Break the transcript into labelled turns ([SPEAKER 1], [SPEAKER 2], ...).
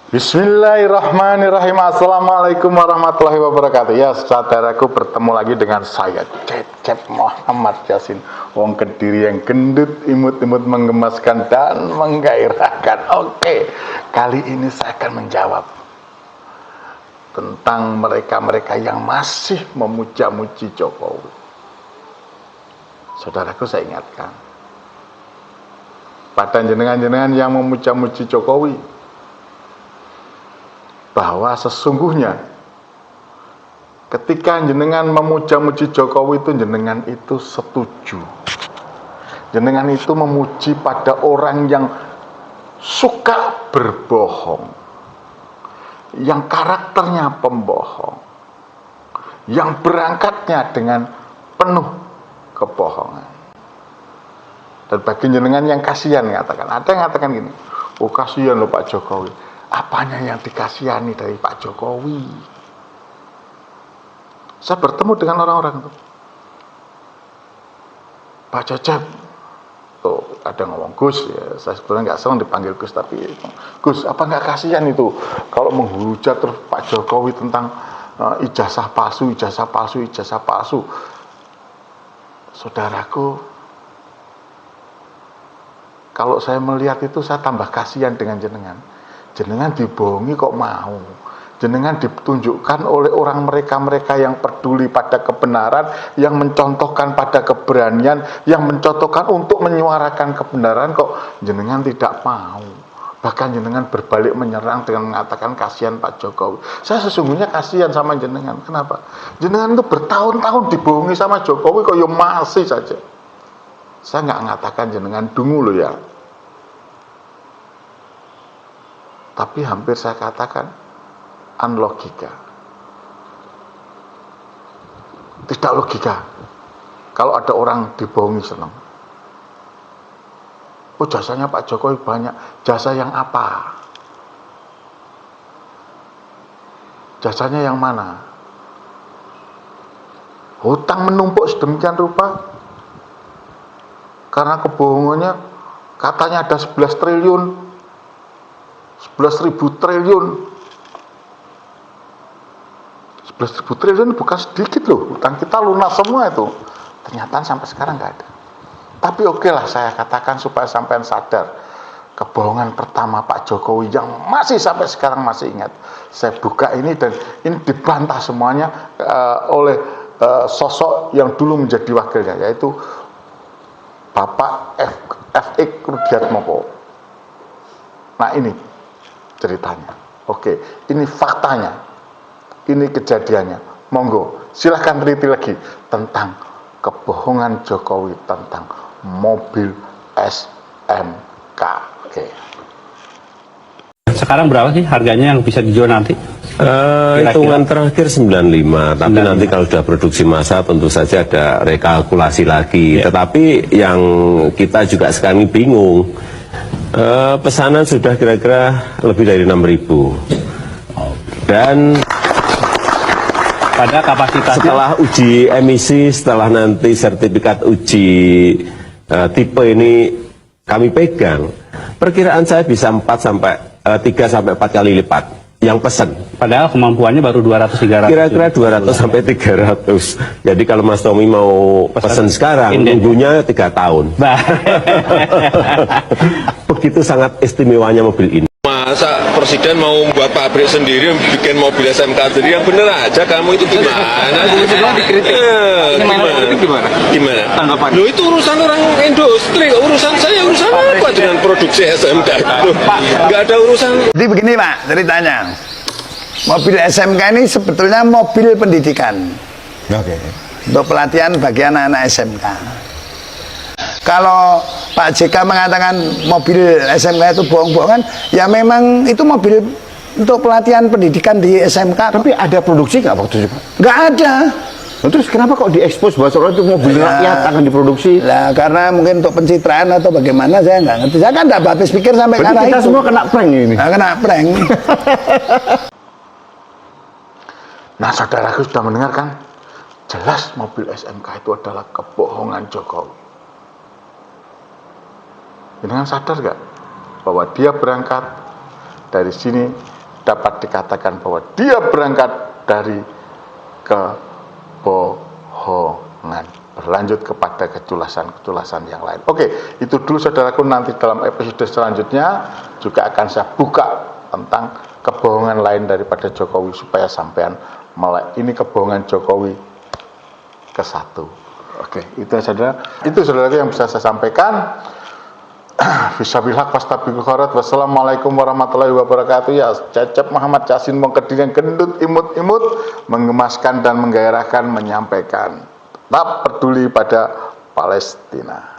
[SPEAKER 1] Bismillahirrahmanirrahim. Assalamualaikum warahmatullahi wabarakatuh. Ya saudaraku, bertemu lagi dengan saya Cecep Muhammad Yasin, wong Kediri yang gendut, imut-imut, menggemaskan dan menggairahkan. Oke, kali ini saya akan menjawab tentang mereka-mereka yang masih memuja-muji Jokowi. Saudaraku, saya ingatkan pada jenengan-jenengan yang memuja-muji Jokowi bahwa sesungguhnya ketika jenengan memuja-muji Jokowi itu, jenengan itu setuju, jenengan itu memuji pada orang yang suka berbohong, yang karakternya pembohong, yang berangkatnya dengan penuh kebohongan. Dan bagi jenengan yang kasihan, mengatakan, ada yang mengatakan gini, oh kasihan loh Pak Jokowi. Apanya yang dikasihani dari Pak Jokowi? Saya bertemu dengan orang-orang itu. Pak Cecep, oh, ada ngomong Gus, ya, saya sebenarnya nggak senang dipanggil Gus, tapi Gus, apa nggak kasihan itu kalau menghujat terus Pak Jokowi tentang ijazah palsu, ijazah palsu, ijazah palsu? Saudaraku, kalau saya melihat itu, saya tambah kasihan dengan jenengan. Jenengan dibohongi kok mau. Jenengan ditunjukkan oleh orang mereka-mereka yang peduli pada kebenaran, yang mencontohkan pada keberanian, yang mencontohkan untuk menyuarakan kebenaran, kok jenengan tidak mau. Bahkan jenengan berbalik menyerang dengan mengatakan kasihan Pak Jokowi. Saya sesungguhnya kasihan sama jenengan. Kenapa? Jenengan itu bertahun-tahun dibohongi sama Jokowi kok ya masih saja. Saya nggak mengatakan jenengan dungu loh ya, tapi hampir saya katakan unlogika. Tidak logika kalau ada orang dibohongi senang. Oh, jasanya Pak Jokowi banyak. Jasa yang apa? Jasanya yang mana? Hutang menumpuk sedemikian rupa karena kebohongannya, katanya ada 11 triliun, 11.000 triliun. 11.000 triliun bukan sedikit loh. Utang kita lunas semua itu. Ternyata sampai sekarang nggak ada. Tapi oke lah, saya katakan supaya sampean sadar kebohongan pertama Pak Jokowi yang masih sampai sekarang masih ingat. Saya buka ini dan ini dibantah semuanya oleh sosok yang dulu menjadi wakilnya, yaitu Bapak F.X. Rudiatmoko. Nah, ini ceritanya. Oke, ini faktanya, ini kejadiannya. Monggo, silahkan teliti lagi tentang kebohongan Jokowi tentang mobil SMK. Oke.
[SPEAKER 2] Sekarang berapa sih harganya yang bisa dijual nanti?
[SPEAKER 3] Hitungan terakhir 95, tapi 95. Nanti kalau sudah produksi massa tentu saja ada rekalkulasi lagi. Tetapi yang kita juga sekarang bingung, pesanan sudah kira-kira lebih dari 6.000. Dan pada kapasitas setelah uji emisi, setelah nanti sertifikat uji tipe ini kami pegang, perkiraan saya bisa 3 sampai 4 kali lipat yang pesan.
[SPEAKER 2] Padahal kemampuannya baru 200-300.
[SPEAKER 3] Kira-kira 200 sampai 300. Jadi kalau Mas Tommy mau pesan sekarang, nunggunya 3 tahun. Begitu sangat istimewanya mobil ini.
[SPEAKER 4] Masa Presiden mau membuat pabrik sendiri, bikin mobil SMK sendiri, yang bener aja kamu itu gimana? Gimana? Tanggapan? Loh, itu urusan orang industri, urusan saya, urusan apa dengan produksi SMK itu? Nggak ada urusan.
[SPEAKER 5] Jadi begini Pak ceritanya, mobil SMK ini sebetulnya mobil pendidikan. Untuk pelatihan bagi anak-anak SMK. Kalau Pak JK mengatakan mobil SMK itu bohong-bohongan, ya memang itu mobil untuk pelatihan pendidikan di SMK.
[SPEAKER 6] Tapi ada produksi nggak waktu itu?
[SPEAKER 5] Nggak ada.
[SPEAKER 6] Terus kenapa kok diekspos bahwa soal itu mobil rakyat akan diproduksi?
[SPEAKER 5] Lah karena mungkin untuk pencitraan atau bagaimana, saya nggak ngerti. Saya kan nggak habis pikir sampai karena
[SPEAKER 6] kita
[SPEAKER 5] itu.
[SPEAKER 6] semua kena prank ini.
[SPEAKER 5] Nah, kena prank.
[SPEAKER 1] Nah, saudaraku sudah mendengarkan, jelas mobil SMK itu adalah kebohongan Jokowi. Dengan sadar gak bahwa dia berangkat dari sini dapat dikatakan bahwa dia berangkat dari kebohongan, berlanjut kepada kejulasan-kejulasan yang lain. Oke, itu dulu saudaraku. Nanti dalam episode selanjutnya juga akan saya buka tentang kebohongan lain daripada Jokowi, supaya sampean melek ini kebohongan Jokowi ke-1. Oke, itu saudaraku yang bisa saya sampaikan. Fisabilillah wastabiqul khairat. Wassalamualaikum warahmatullahi wabarakatuh. Ya, Cecep Muhammad Yasin Mongkeding gendut imut-imut, menggemaskan dan menggairahkan, menyampaikan tetap peduli pada Palestina.